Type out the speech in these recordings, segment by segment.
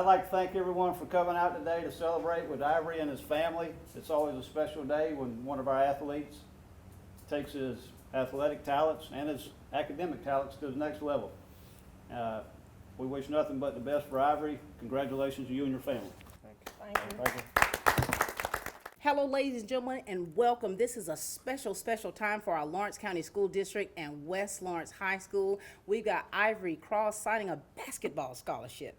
I'd like to thank everyone for coming out today to celebrate with Ivory and his family. It's always a special day when one of our athletes takes his athletic talents and his academic talents to the next level. We wish nothing but the best for Ivory. Congratulations to you and your family. Thank you. Thank you. Hello, ladies and gentlemen, and welcome. This is a special time for our Lawrence County School District and West Lawrence High School. We've got Ivory Cross signing a basketball scholarship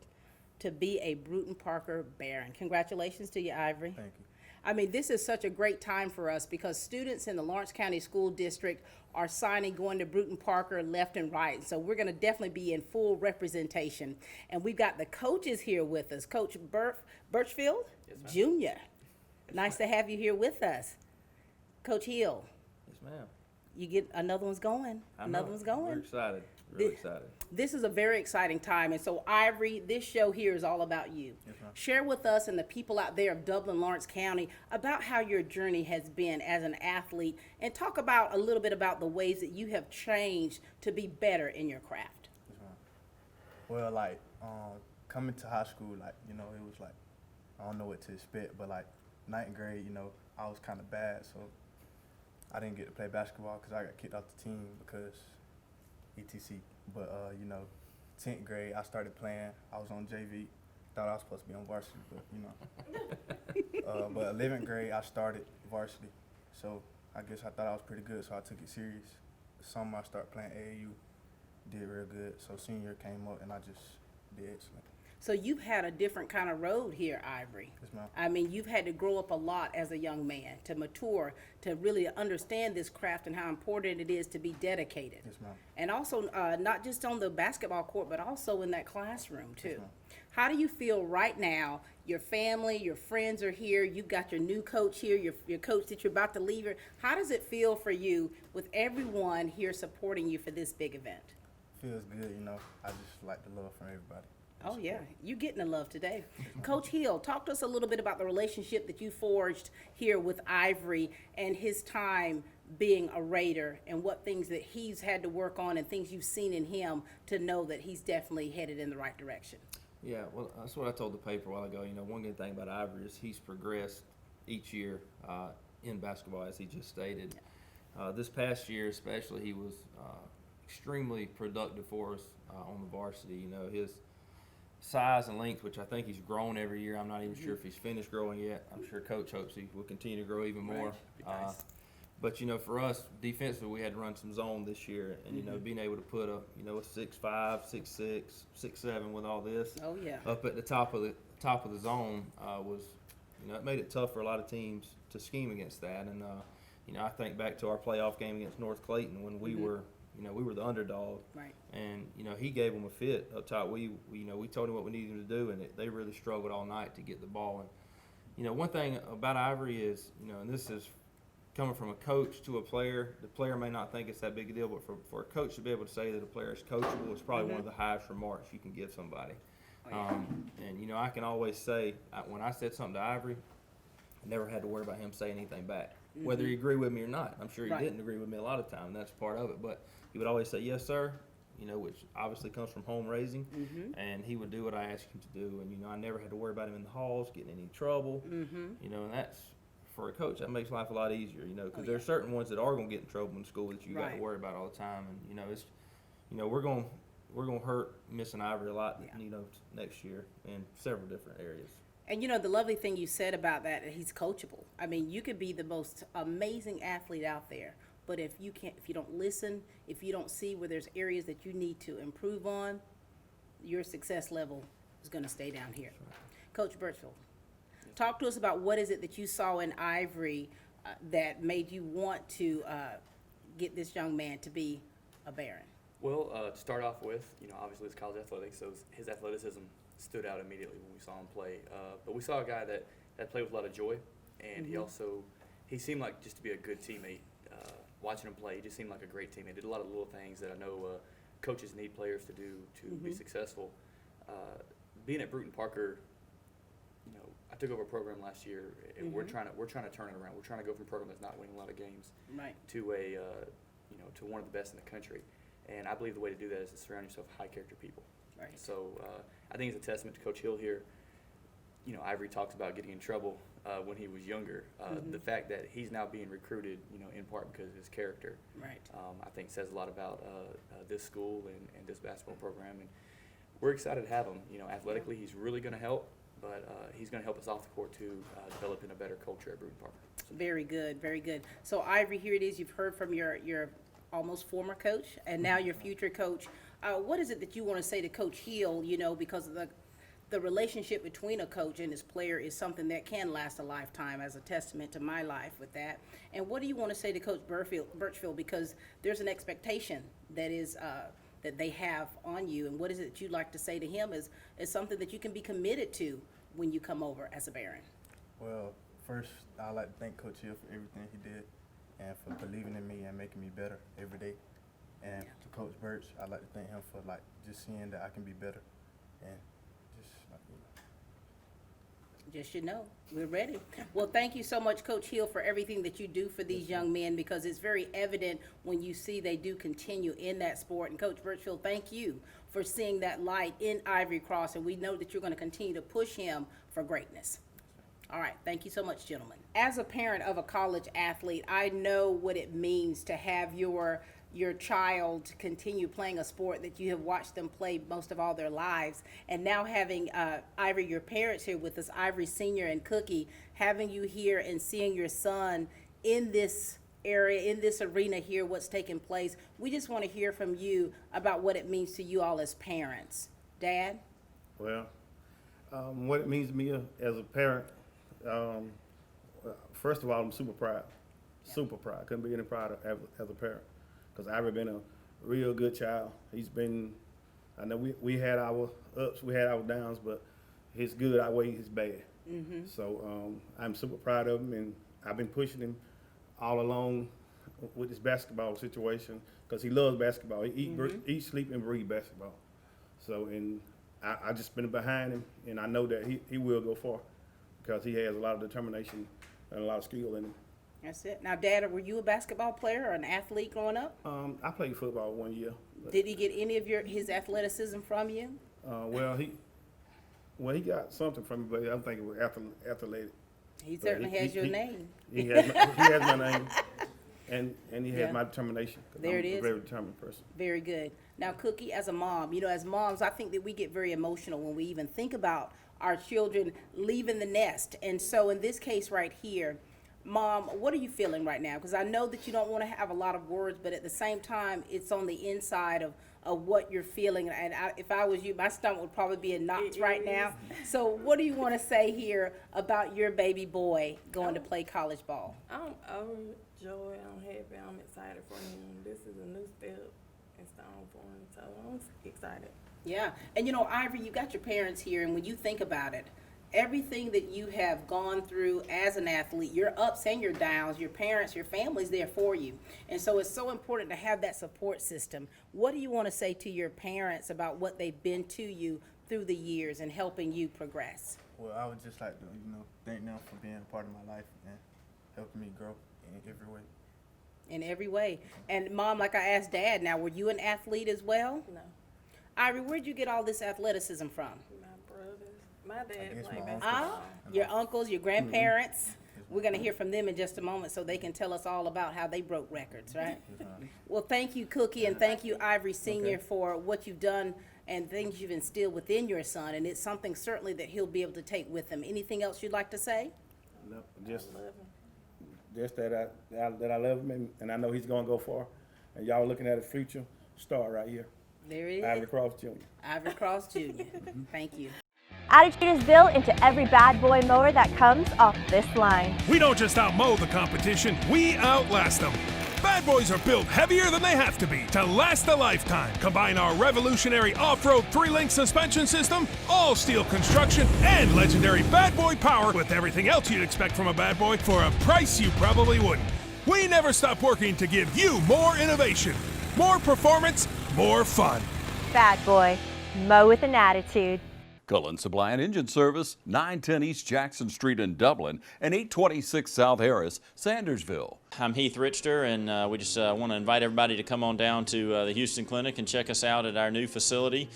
to be a Brewton-Parker Baron. Congratulations to you, Ivory. Thank you. I mean, this is such a great time for us because students in the Lawrence County School District are signing, going to Brewton-Parker left and right. So we're going to definitely be in full representation. And we've got the coaches here with us. Coach Birchfield, Jr. Nice to have you here with us. Coach Hill, Yes, ma'am. you get another one's going. Another one's going. We're excited. Really excited. This is a very exciting time. And so, Ivory, this show here is all about you. Yes, ma'am. Share with us and the people out there of Dublin, Lawrence County about how your journey has been as an athlete, and talk about a little bit about the ways that you have changed to be better in your craft. Yes, ma'am. Well, like, coming to high school, like, it was like, I don't know what to expect, but like, ninth grade, I was kind of bad, so I didn't get to play basketball because I got kicked off the team because etc. But 10th grade, I started playing. I was on JV. Thought I was supposed to be on varsity, but but 11th grade, I started varsity. So I guess I thought I was pretty good, so I took it serious. Summer, I started playing AAU. Did real good. So senior year came up, and I just did excellent. So you've had a different kind of road here, Ivory. Yes, ma'am. I mean, you've had to grow up a lot as a young man, to mature, to really understand this craft and how important it is to be dedicated. Yes, ma'am. And also, not just on the basketball court, but also in that classroom, too. Yes, ma'am. How do you feel right now? Your family, your friends are here. You've got your new coach here, your coach that you're about to leave here. How does it feel for you with everyone here supporting you for this big event? Feels good, I just like the love from everybody. Oh, yeah. You're getting the love today. Coach Hill, talk to us a little bit about the relationship that you forged here with Ivory and his time being a Raider and what things that he's had to work on and things you've seen in him to know that he's definitely headed in the right direction. Yeah, well, that's what I told the paper a while ago. One good thing about Ivory is he's progressed each year in basketball, as he just stated. This past year especially, he was extremely productive for us on the varsity. His size and length, which I think he's grown every year. I'm not even sure if he's finished growing yet. I'm sure Coach hopes he will continue to grow even more. Right. But for us defensively, we had to run some zone this year, and being able to put a 6'5", 6'6", 6'7" with all this Oh, yeah. up at the top of the zone was, it made it tough for a lot of teams to scheme against that. And I think back to our playoff game against North Clayton when we were. We were the underdog, Right. and he gave them a fit up top. We told him what we needed him to do, and they really struggled all night to get the ball. And one thing about Ivory is, and this is coming from a coach to a player. The player may not think it's that big a deal, but for a coach to be able to say that a player is coachable is probably one of the highest remarks you can give somebody. Oh, yeah. And I can always say when I said something to Ivory, I never had to worry about him saying anything back, whether he agreed with me or not. I'm sure he Right. didn't agree with me a lot of time, and that's part of it. But he would always say, yes, sir, which obviously comes from home raising, and he would do what I asked him to do. And, I never had to worry about him in the halls, getting in any trouble, and that's, for a coach, that makes life a lot easier, because there are certain ones that are going to get in trouble in school that you got Right. to worry about all the time. And, it's, we're going to hurt missing Ivory a lot, next year in several different areas. And the lovely thing you said about that, he's coachable. I mean, you could be the most amazing athlete out there, but if you don't listen, if you don't see where there's areas that you need to improve on, your success level is going to stay down here. Coach Birchfield, talk to us about what is it that you saw in Ivory that made you want to get this young man to be a Baron. Well, to start off with, obviously it's college athletics, so his athleticism stood out immediately when we saw him play. But we saw a guy that played with a lot of joy, and he seemed like just to be a good teammate. Watching him play, he just seemed like a great teammate. Did a lot of little things that I know coaches need players to do to be successful. Being at Brewton-Parker, I took over a program last year, and we're trying to turn it around. We're trying to go from a program that's not winning a lot of games Right. to to one of the best in the country. And I believe the way to do that is to surround yourself with high character people. Right. So I think it's a testament to Coach Hill here. You know, Ivory talks about getting in trouble when he was younger. The fact that he's now being recruited, you know, in part because of his character, Right. I think says a lot about this school and this basketball program. And we're excited to have him. You know, athletically, he's really going to help, but he's going to help us off the court too, developing a better culture at Brewton-Parker. Very good, very good. So Ivory, here it is. You've heard from your almost former coach and now your future coach. What is it that you want to say to Coach Hill, you know, because of the relationship between a coach and his player is something that can last a lifetime, as a testament to my life with that. And what do you want to say to Coach Birchfield, because there's an expectation that is that they have on you, and what is it that you'd like to say to him is something that you can be committed to when you come over as a Baron? Well, first, I'd like to thank Coach Hill for everything he did and for believing in me and making me better every day. And to Coach Birch, I'd like to thank him for like just seeing that I can be better and just like, Just, you know, we're ready. Well, thank you so much, Coach Hill, for everything that you do for these young men, because it's very evident when you see they do continue in that sport. And Coach Birchfield, thank you for seeing that light in Ivory Cross, and we know that you're going to continue to push him for greatness. All right, thank you so much, gentlemen. As a parent of a college athlete, I know what it means to have your child continue playing a sport that you have watched them play most of all their lives. And now having Ivory, your parents here with us, Ivory Sr. and Cookie, having you here and seeing your son in this area, in this arena here, what's taking place, we just want to hear from you about what it means to you all as parents. Dad? Well, what it means to me as a parent, first of all, I'm super proud. Super proud. Couldn't be any prouder as a parent. Because Ivory been a real good child. He's been, I know we had our ups, we had our downs, but his good outweighs his bad. So I'm super proud of him, and I've been pushing him all along with this basketball situation, because he loves basketball. He eat, sleep, and breathe basketball. So, and I just been behind him, and I know that he will go far, because he has a lot of determination and a lot of skill in him. That's it. Now, Dad, were you a basketball player or an athlete growing up? I played football 1 year. Did he get any of his athleticism from you? Well, he got something from me, but I don't think it was athletic. He certainly has your name. He has my name, and he has Yeah. my determination. 'Cause There I'm it is. a very determined person. Very good. Now, Cookie, as a mom, you know, as moms, I think that we get very emotional when we even think about our children leaving the nest. And so in this case right here, Mom, what are you feeling right now? Because I know that you don't want to have a lot of words, but at the same time, it's on the inside of what you're feeling. And if I was you, my stomach would probably be in knots right now. So what do you want to say here about your baby boy going to play college ball? I'm overjoyed, I'm happy, I'm excited for him. This is a new step in stone for him, so I'm excited. Yeah, and you know, Ivory, you got your parents here, and when you think about it, everything that you have gone through as an athlete, your ups and your downs, your parents, your family's there for you. And so it's so important to have that support system. What do you want to say to your parents about what they've been to you through the years and helping you progress? well, I would just like to, thank them for being a part of my life and helping me grow in every way. In every way. And Mom, like I asked Dad, now, were you an athlete as well? No, Ivory, where'd you get all this athleticism from? my brothers, my dad guess played my uncle. basketball. Your uncles, your grandparents? We're going to hear from them in just a moment so they can tell us all about how they broke records, right? Well, thank you, Cookie, and thank you, Ivory Sr., for what you've done and things you've instilled within your son, and it's something certainly that he'll be able to take with him. Anything else you'd like to say? No, just I love him. just that I love him, and I know he's gonna go far. And y'all looking at a future star right here, There it Ivory is, Cross Jr. Ivory Cross Jr. Thank you. Attitude is built into every bad boy mower that comes off this line. We don't just outmow the competition, we outlast them. Bad boys are built heavier than they have to be to last a lifetime. Combine our revolutionary off-road 3-link suspension system, all-steel construction, and legendary bad boy power with everything else you'd expect from a bad boy for a price you probably wouldn't. We never stop working to give you more innovation, more performance, more fun. Bad boy, mow with an attitude. Cullen Supply and Engine Service, 910 East Jackson Street in Dublin and 826 South Harris, Sandersville. I'm Heath Richter, and we just want to invite everybody to come on down to the Houston Clinic and check us out at our new facility.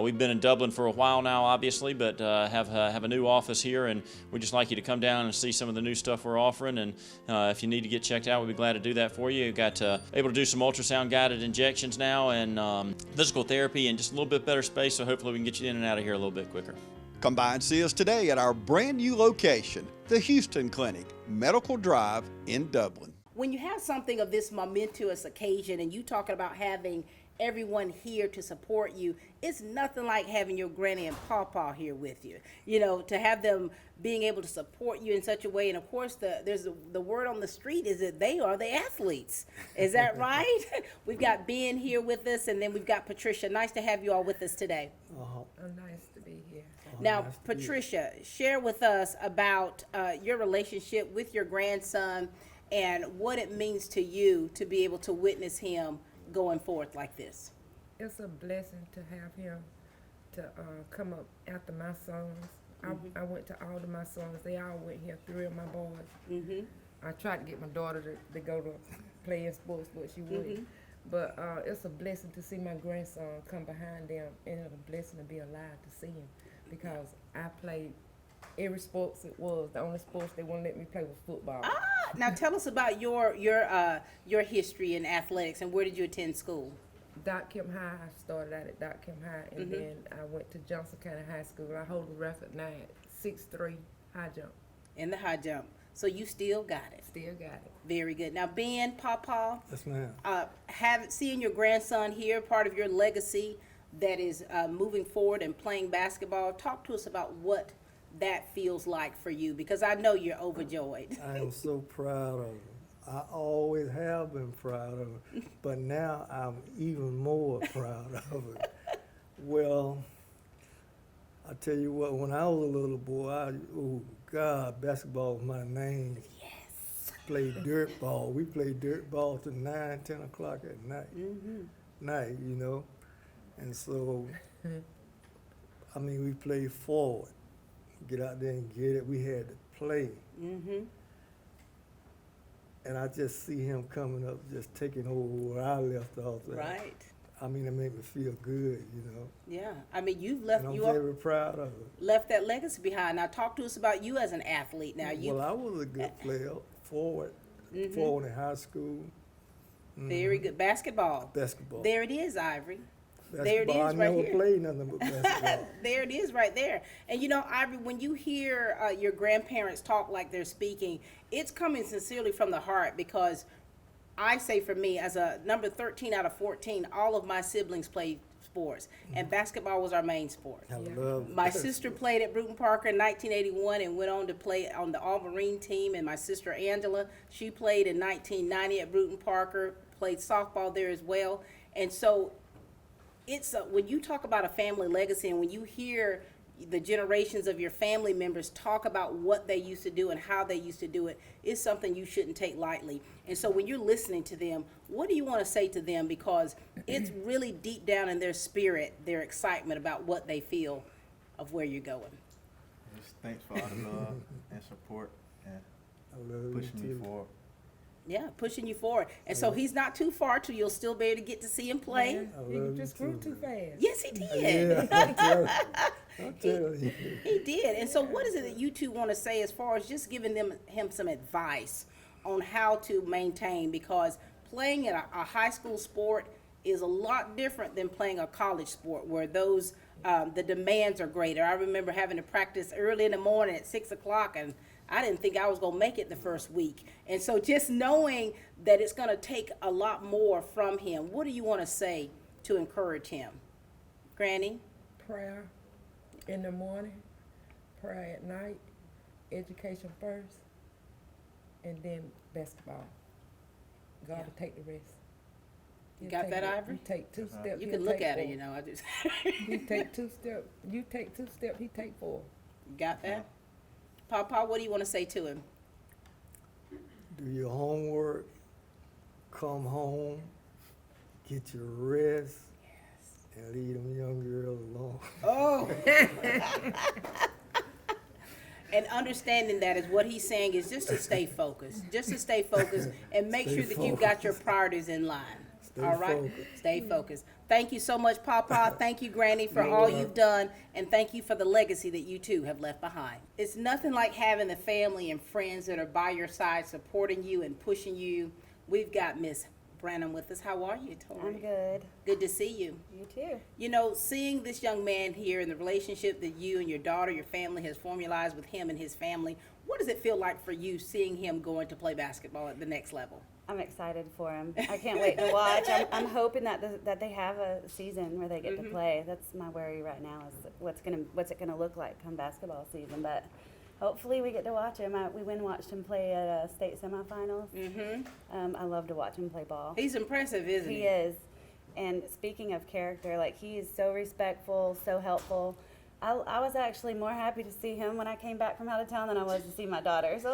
We've been in Dublin for a while now, obviously, but have a new office here, and we'd just like you to come down and see some of the new stuff we're offering. And if you need to get checked out, we'd be glad to do that for you. We've got able to do some ultrasound-guided injections now, and physical therapy, and just a little bit better space, so hopefully we can get you in and out of here a little bit quicker. Come by and see us today at our brand new location, the Houston Clinic, Medical Drive in Dublin. When you have something of this momentous occasion and you talking about having everyone here to support you, it's nothing like having your granny and pawpaw here with you. You know, to have them being able to support you in such a way. And of course, the word on the street is that they are the athletes. Is that right? We've got Ben here with us, and then we've got Patricia. Nice to have you all with us today. Nice to be here. Now, Patricia, share with us about your relationship with your grandson and what it means to you to be able to witness him going forth like this. It's a blessing to have him to come up after my sons. I went to all of my sons. They all went here, 3 of my boys. I tried to get my daughter to go to playing sports, but she wouldn't. But it's a blessing to see my grandson come behind them, and it's a blessing to be alive to see him, because I played every sports it was. The only sports they wouldn't let me play was football. Now tell us about your history in athletics, and where did you attend school? Dot Kim High. I started out at Dot Kim High, and then I went to Johnson County High School. I hold the record now at 6'3" high jump. In the high jump. So you still got it. Still got it. Very good. Now, Ben, Pawpaw, Yes, ma'am. seeing your grandson here, part of your legacy that is moving forward and playing basketball, talk to us about what that feels like for you, because I know you're overjoyed. I am so proud of him. I always have been proud of him, but now I'm even more proud of him. Well, I tell you what, when I was a little boy, basketball was my name. Yes. Played dirt ball. We played dirt ball till 9, 10 o'clock at night. Night, you know. And so, I mean, we played forward. Get out there and get it. We had to play. And I just see him coming up, just taking over where I left off. Right. I mean, it made me feel good, you know. Yeah. I mean, you've left. And I'm very proud of it. Left that legacy behind. Now, talk to us about you as an athlete. Now, Well, I was a good player, forward in high school. Very good. Basketball. Basketball. There it is, Ivory. Basketball. There it is, I right never here. played nothing but basketball. There it is right there. And you know, Ivory, when you hear your grandparents talk like they're speaking, it's coming sincerely from the heart, because I say, for me, as a number 13 out of 14, all of my siblings played sports, and basketball was our main sport. I love My sister played at Brewton-Parker in 1981 and went on to play on the All-Marine team, and my sister Angela, she played in 1990 at Brewton-Parker, played softball there as well. And so it's when you talk about a family legacy, and when you hear the generations of your family members talk about what they used to do and how they used to do it, it's something you shouldn't take lightly. And so when you're listening to them, what do you want to say to them? Because it's really deep down in their spirit, their excitement about what they feel of where you're going. Just thanks for all the love and support and I love pushing you me too. forward. Yeah, pushing you forward. And so he's not too far till you'll still be able to get to see him play. I He love just you grew too, too fast. Yes, he did. Yeah, I tell you. He did. And so what is it that you two want to say as far as just giving him some advice on how to maintain? Because playing in a high school sport is a lot different than playing a college sport, where those the demands are greater. I remember having to practice early in the morning at 6 o'clock, and I didn't think I was going to make it the first week. And so just knowing that it's going to take a lot more from him, what do you want to say to encourage him? Granny? Prayer in the morning, prayer at night, education first, and then basketball. God will take the rest. You got that, Ivory? You take 2 steps. You he'll can look take at her, 4. you know. I just You take 2 steps. You take 2 steps. He take 4. got that. Papa, what do you want to say to him? Do your homework, come home, get your rest, and leave them young girls alone. Oh. And understanding that is what he's saying is just to stay focused, and make Stay sure that you've got your priorities in line. All right? focused. Stay focused. Thank you so much, Papa. Thank you, Granny, for all you've done, and thank you for the legacy that you too have left behind. It's nothing like having the family and friends that are by your side, supporting you and pushing you. We've got Miss Branham with us. How are you, Tori? I'm good. Good to see you. You too. You know, seeing this young man here and the relationship that you and your daughter, your family has formalized with him and his family, what does it feel like for you seeing him going to play basketball at the next level? I'm excited for him. I can't wait to watch. I'm hoping that they have a season where they get to play. That's my worry right now is what's it gonna look like come basketball season. But hopefully we get to watch him. We went and watched him play at state semifinals. I love to watch him play ball. He's impressive, isn't he? He is. And speaking of character, like he is so respectful, so helpful. I was actually more happy to see him when I came back from out of town than I was to see my daughter. So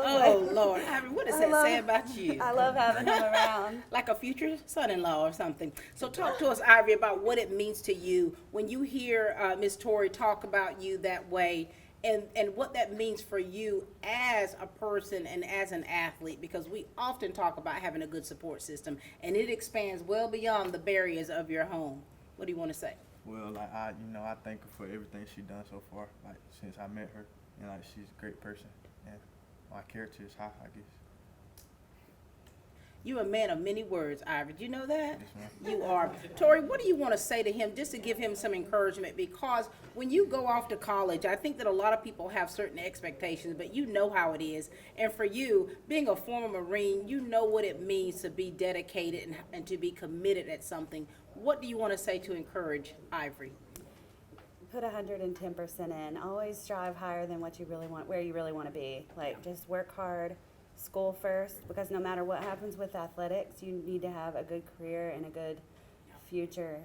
Lord, Ivory, what does that say about you? I love having him around. Like a future son-in-law or something. So talk to us, Ivory, about what it means to you when you hear Miss Tori talk about you that way, and what that means for you as a person and as an athlete, because we often talk about having a good support system, and it expands well beyond the barriers of your home. What do you want to say? Well, like I thank her for everything she done so far. Like since I met her, and like she's a great person, and my character is high, I guess. You're a man of many words, Ivory. Do you know that? Yes, ma'am. You are. Tori, what do you want to say to him just to give him some encouragement? Because when you go off to college, I think that a lot of people have certain expectations, but you know how it is. And for you, being a former Marine, you know what it means to be dedicated and to be committed at something. What do you want to say to encourage Ivory? Put 110% in. Always strive higher than what you really want, where you really want to be. Like just work hard. School first, because no matter what happens with athletics, you need to have a good career and a good future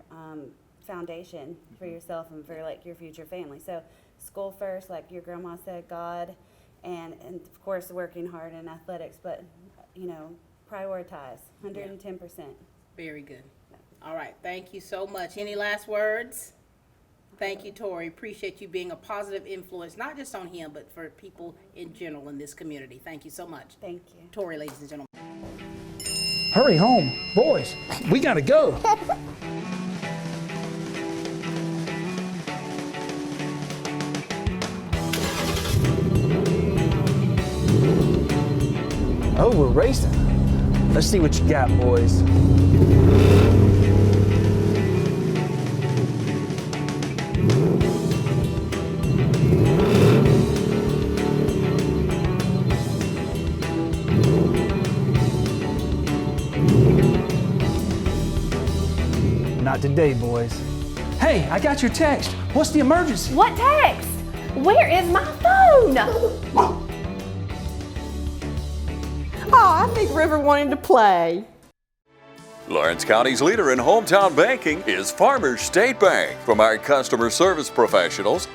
foundation for yourself and for like your future family. So school first, like your grandma said, God, and of course working hard in athletics, but you know, prioritize 110%. Very good. All right, thank you so much. Any last words? Thank you, Tori. Appreciate you being a positive influence, not just on him, but for people in general in this community. Thank you so much. Thank you. Tori, ladies and gentlemen. Hurry home. Boys, we gotta go. Oh, we're racing. Let's see what you got, boys. Not today, boys. Hey, I got your text. What's the emergency? What text? Where is my phone? Oh, I think River wanted to play. Lawrence County's leader in hometown banking is Farmers State Bank. From our customer service professionals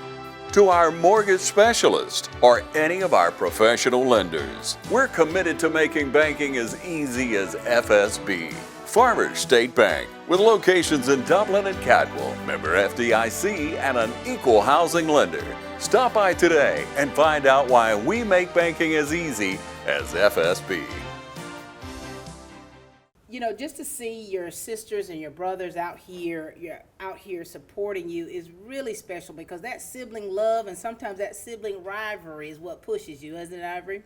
to our mortgage specialist or any of our professional lenders, we're committed to making banking as easy as FSB. Farmers State Bank, with locations in Dublin and Cadwell, member FDIC, and an equal housing lender. Stop by today and find out why we make banking as easy as FSB. You know, just to see your sisters and your brothers out here, supporting you is really special, because that sibling love and sometimes that sibling rivalry is what pushes you, isn't it, Ivory?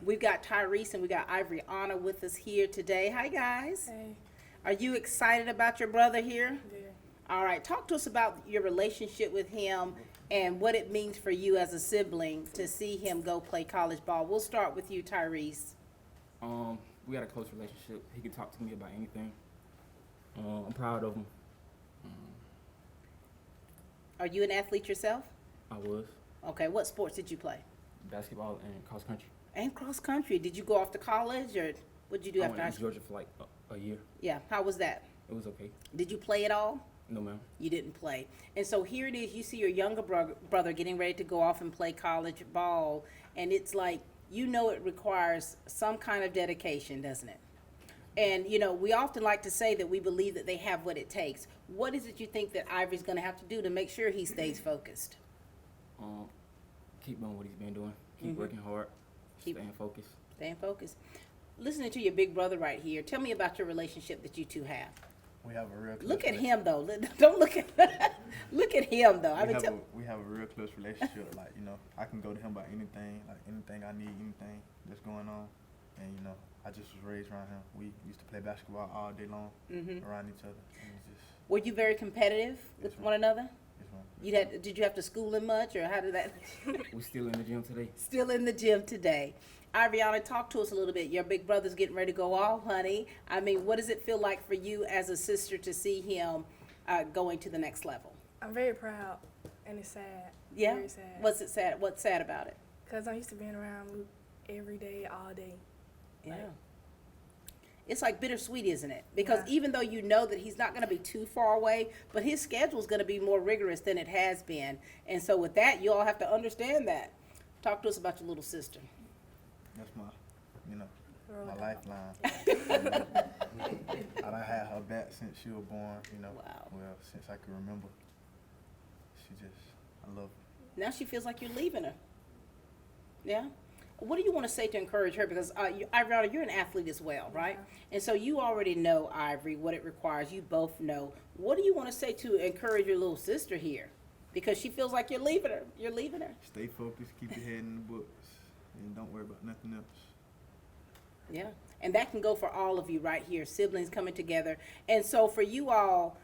We've got Tyrese and we got Ivory Anna with us here today. Hi, guys. Hey. Are you excited about your brother here? Yeah. All right. Talk to us about your relationship with him and what it means for you as a sibling to see him go play college ball. We'll start with you, Tyrese. We got a close relationship. He can talk to me about anything. I'm proud of him. Are you an athlete yourself? I was. Okay. What sports did you play? Basketball and cross country. And cross country. Did you go off to college, or what did you do I after high went to school? Georgia for like a year. Yeah. How was that? It was okay. Did you play at all? No, ma'am. You didn't play. And so here it is, you see your younger brother getting ready to go off and play college ball, and it's like, you know, it requires some kind of dedication, doesn't it? And, you know, we often like to say that we believe that they have what it takes. What is it you think that Ivory's going to have to do to make sure he stays focused? Keep doing what he's been doing. keep working hard, staying focused. Staying focused. Listening to your big brother right here, tell me about your relationship that you two have. We have a real close Look at rela- him though. Don't look at look at him though. I we mean, have a real close relationship. Like, you know, I can go to him about anything, like anything I need, anything that's going on. And, you know, I just was raised around him. We used to play basketball all day long around each other. And it was just, were you very competitive with one another? yes, ma'am. Did you have to school him much, or how did that? We still in the gym today. Still in the gym today. Ariana, talk to us a little bit. Your big brother's getting ready to go off, honey. I mean, what does it feel like for you as a sister to see him going to the next level? I'm very proud, and it's sad. Yeah? Very sad. What's it sad? What's sad about it? Because I'm used to being around Luke every day, all day. Yeah. It's like bittersweet, isn't it? Because even though you know that he's not going to be too far away, but his schedule is going to be more rigorous than it has been. And so with that, you all have to understand that. Talk to us about your little sister. That's my, you know, my lifeline. I done had her back since she was born, you know. Wow. Well, since I can remember. I love her. Now she feels like you're leaving her. Yeah? What do you want to say to encourage her? Because, Ivory, you're an athlete as well, right? And so you already know, Ivory, what it requires. You both know. What do you want to say to encourage your little sister here? Because she feels like you're leaving her. You're leaving her. Stay focused, keep your head in the books, and don't worry about nothing else. Yeah. And that can go for all of you right here, siblings coming together. And so for you all,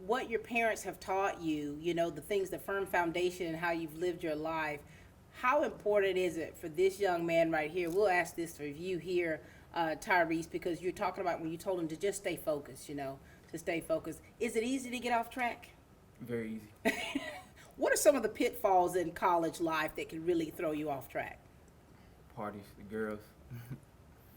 what your parents have taught you, you know, the things, the firm foundation and how you've lived your life, how important is it for this young man right here? We'll ask this for you here, Tyrese, because you're talking about when you told him to just stay focused, you know, to stay focused. Is it easy to get off track? Very easy. What are some of the pitfalls in college life that can really throw you off track? Parties, the girls.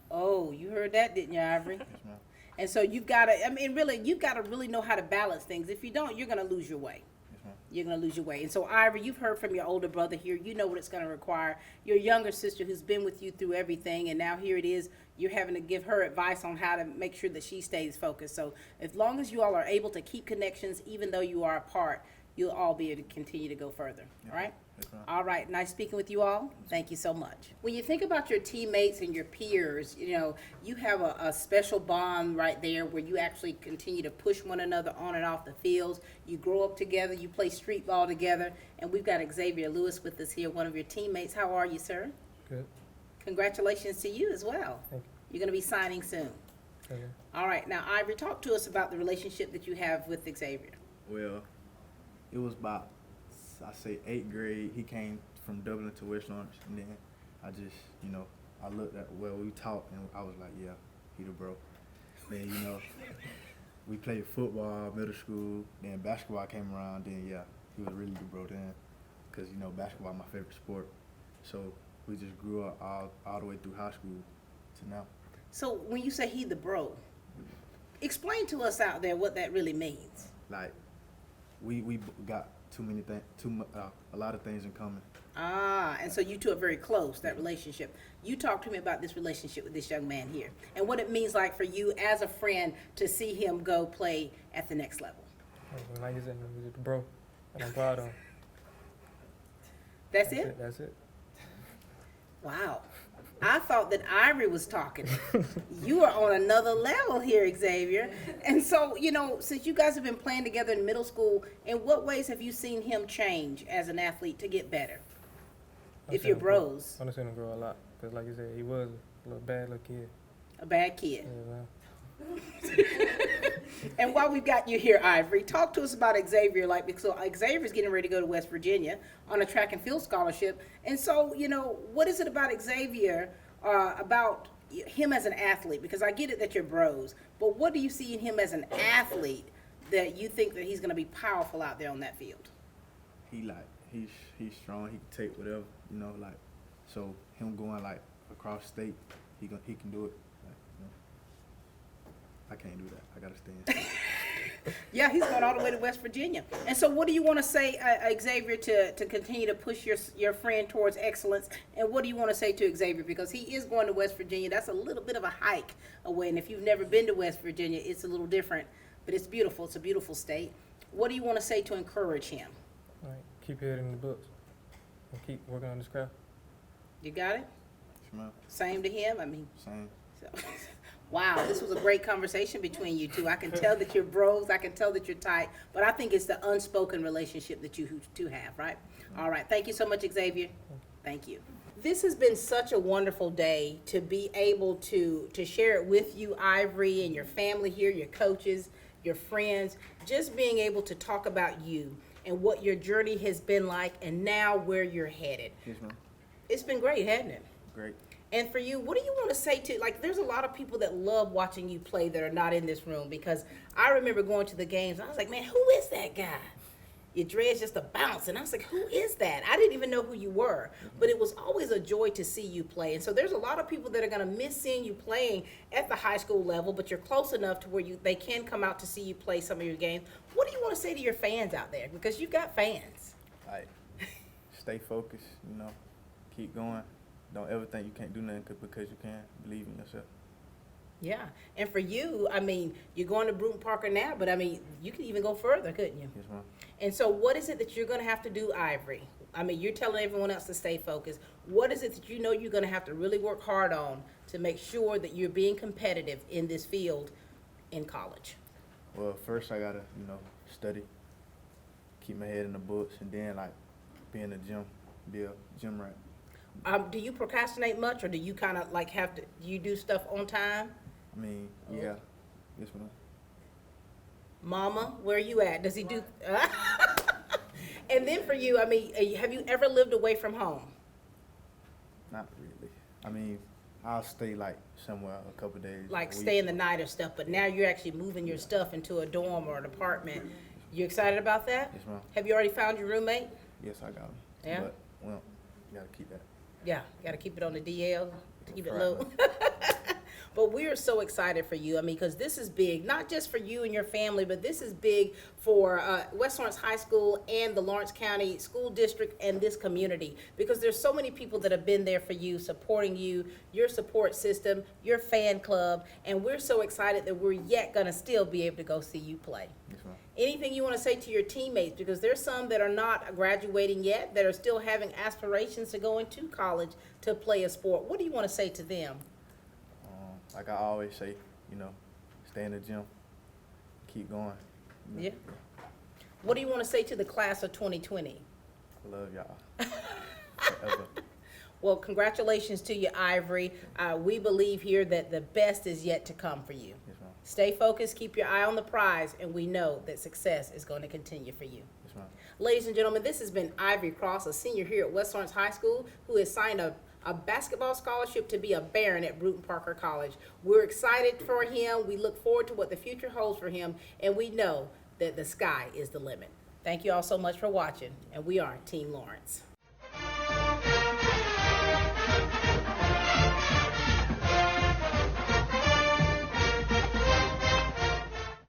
Oh, you heard that, didn't you, Ivory? Yes, ma'am. And so you've got to, I mean, really, you've got to really know how to balance things. If you don't, you're going to lose your way. Yes, ma'am. You're going to lose your way. And so, Ivory, you've heard from your older brother here. You know what it's going to require. Your younger sister who's been with you through everything, and now here it is, you're having to give her advice on how to make sure that she stays focused. So as long as you all are able to keep connections, even though you are apart, you'll all be able to continue to go further. Yes, All right? yes, ma'am. All right, nice speaking with you all. Thank you so much. When you think about your teammates and your peers, you know, you have a special bond right there where you actually continue to push one another on and off the fields. You grow up together, you play street ball together, and we've got Xavier Lewis with us here, one of your teammates. How are you, sir? Good. Congratulations to you as well. Thank You're going to be signing soon. Okay. All right, now, Ivory, talk to us about the relationship that you have with Xavier. Well, it was about, I say, 8th grade. He came from Dublin to West Orange, and then I just, you know, I looked at, well, we talked, and I was like, yeah, he the bro. Then, you know, we played football, middle school, then basketball came around, then, yeah, he was really the bro then, because, you know, basketball my favorite sport. So we just grew up all the way through high school to now. So when you say he the bro, explain to us out there what that really means. Like, we got a lot of things in common. Ah, and so you two are very close, that relationship. You talk to me about this relationship with this young man here and what it means like for you as a friend to see him go play at the next level. Like you said, he's a bro, and I'm proud of him. That's it? That's it. Wow. I thought that Ivory was talking. You are on another level here, Xavier. And so, you know, since you guys have been playing together in middle school, in what ways have you seen him change as an athlete to get better? If you're bros. I've seen him grow a lot, because like you said, he was a little bad little kid. A bad kid. Yeah, man. And while we've got you here, Ivory, talk to us about Xavier. Like, so Xavier's getting ready to go to West Virginia on a track and field scholarship. And so, you know, what is it about Xavier, about him as an athlete? Because I get it that you're bros, but what do you see in him as an athlete that you think that he's going to be powerful out there on that field? He's strong. He can take whatever, you know, like, so him going like across state, he can do it. Like, you know, I can't do that. I gotta stay in state. Yeah, he's going all the way to West Virginia. And so what do you want to say, Xavier, to continue to push your friend towards excellence? And what do you want to say to Xavier? Because he is going to West Virginia. That's a little bit of a hike away. And if you've never been to West Virginia, it's a little different. But it's beautiful. It's a beautiful state. What do you want to say to encourage him? Like, keep your head in the books and keep working on this craft. You got it? Yes, ma'am. Same to him? I mean, Same. so, wow, this was a great conversation between you two. I can tell that you're bros, I can tell that you're tight, but I think it's the unspoken relationship that you two have, right? All right, thank you so much, Xavier. Thank you. This has been such a wonderful day to be able to share it with you, Ivory, and your family here, your coaches, your friends, just being able to talk about you and what your journey has been like and now where you're headed. Yes, ma'am. It's been great, hasn't it? Great. And for you, what do you want to say to, like, there's a lot of people that love watching you play that are not in this room, because I remember going to the games and I was like, man, who is that guy? Your dreads just a bounce. And I was like, who is that? I didn't even know who you were, but it was always a joy to see you play. And so there's a lot of people that are going to miss seeing you playing at the high school level, but you're close enough to where they can come out to see you play some of your games. What do you want to say to your fans out there? Because you've got fans. Like, stay focused, you know, keep going. Don't ever think you can't do nothing because you can. Believe in yourself. Yeah. And for you, I mean, you're going to Brewton-Parker now, but I mean, you could even go further, couldn't you? Yes, ma'am. And so what is it that you're going to have to do, Ivory? I mean, you're telling everyone else to stay focused. What is it that you know you're going to have to really work hard on to make sure that you're being competitive in this field in college? Well, first I gotta, you know, study, keep my head in the books, and then like be in the gym, be a gym rat. Do you procrastinate much, or do you kind of like do you do stuff on time? I mean, yeah, yes, ma'am. Mama, where are you at? Does he do? And then for you, I mean, have you ever lived away from home? Not really. I mean, I'll stay like somewhere a couple days. Like a stay week. in the night or stuff, but now you're actually moving your stuff into a dorm or an apartment. You excited about that? Yes, ma'am. Have you already found your roommate? Yes, I got them. Yeah? But, well, you gotta keep that. Yeah, got to keep it on the DL, to keep it Right, low. But we are so excited for you. I mean, because this is big, not just for you and your family, but this is big for West Lawrence High School and the Lawrence County School District and this community, because there's so many people that have been there for you, supporting you, your support system, your fan club, and we're so excited that we're yet going to still be able to go see you play. Yes, ma'am. Anything you want to say to your teammates, because there's some that are not graduating yet, that are still having aspirations to go into college to play a sport. What do you want to say to them? Like I always say, you know, stay in the gym, keep going. You know. Yeah. What do you want to say to the class of 2020? I love y'all. Forever. Well, congratulations to you, Ivory. We believe here that the best is yet to come for you. Yes, ma'am. Stay focused, keep your eye on the prize, and we know that success is going to continue for you. Yes, ma'am. Ladies and gentlemen, this has been Ivory Cross, a senior here at West Lawrence High School, who has signed a basketball scholarship to be a Baron at Brewton-Parker College. We're excited for him. We look forward to what the future holds for him, and we know that the sky is the limit. Thank you all so much for watching, and we are Team Lawrence.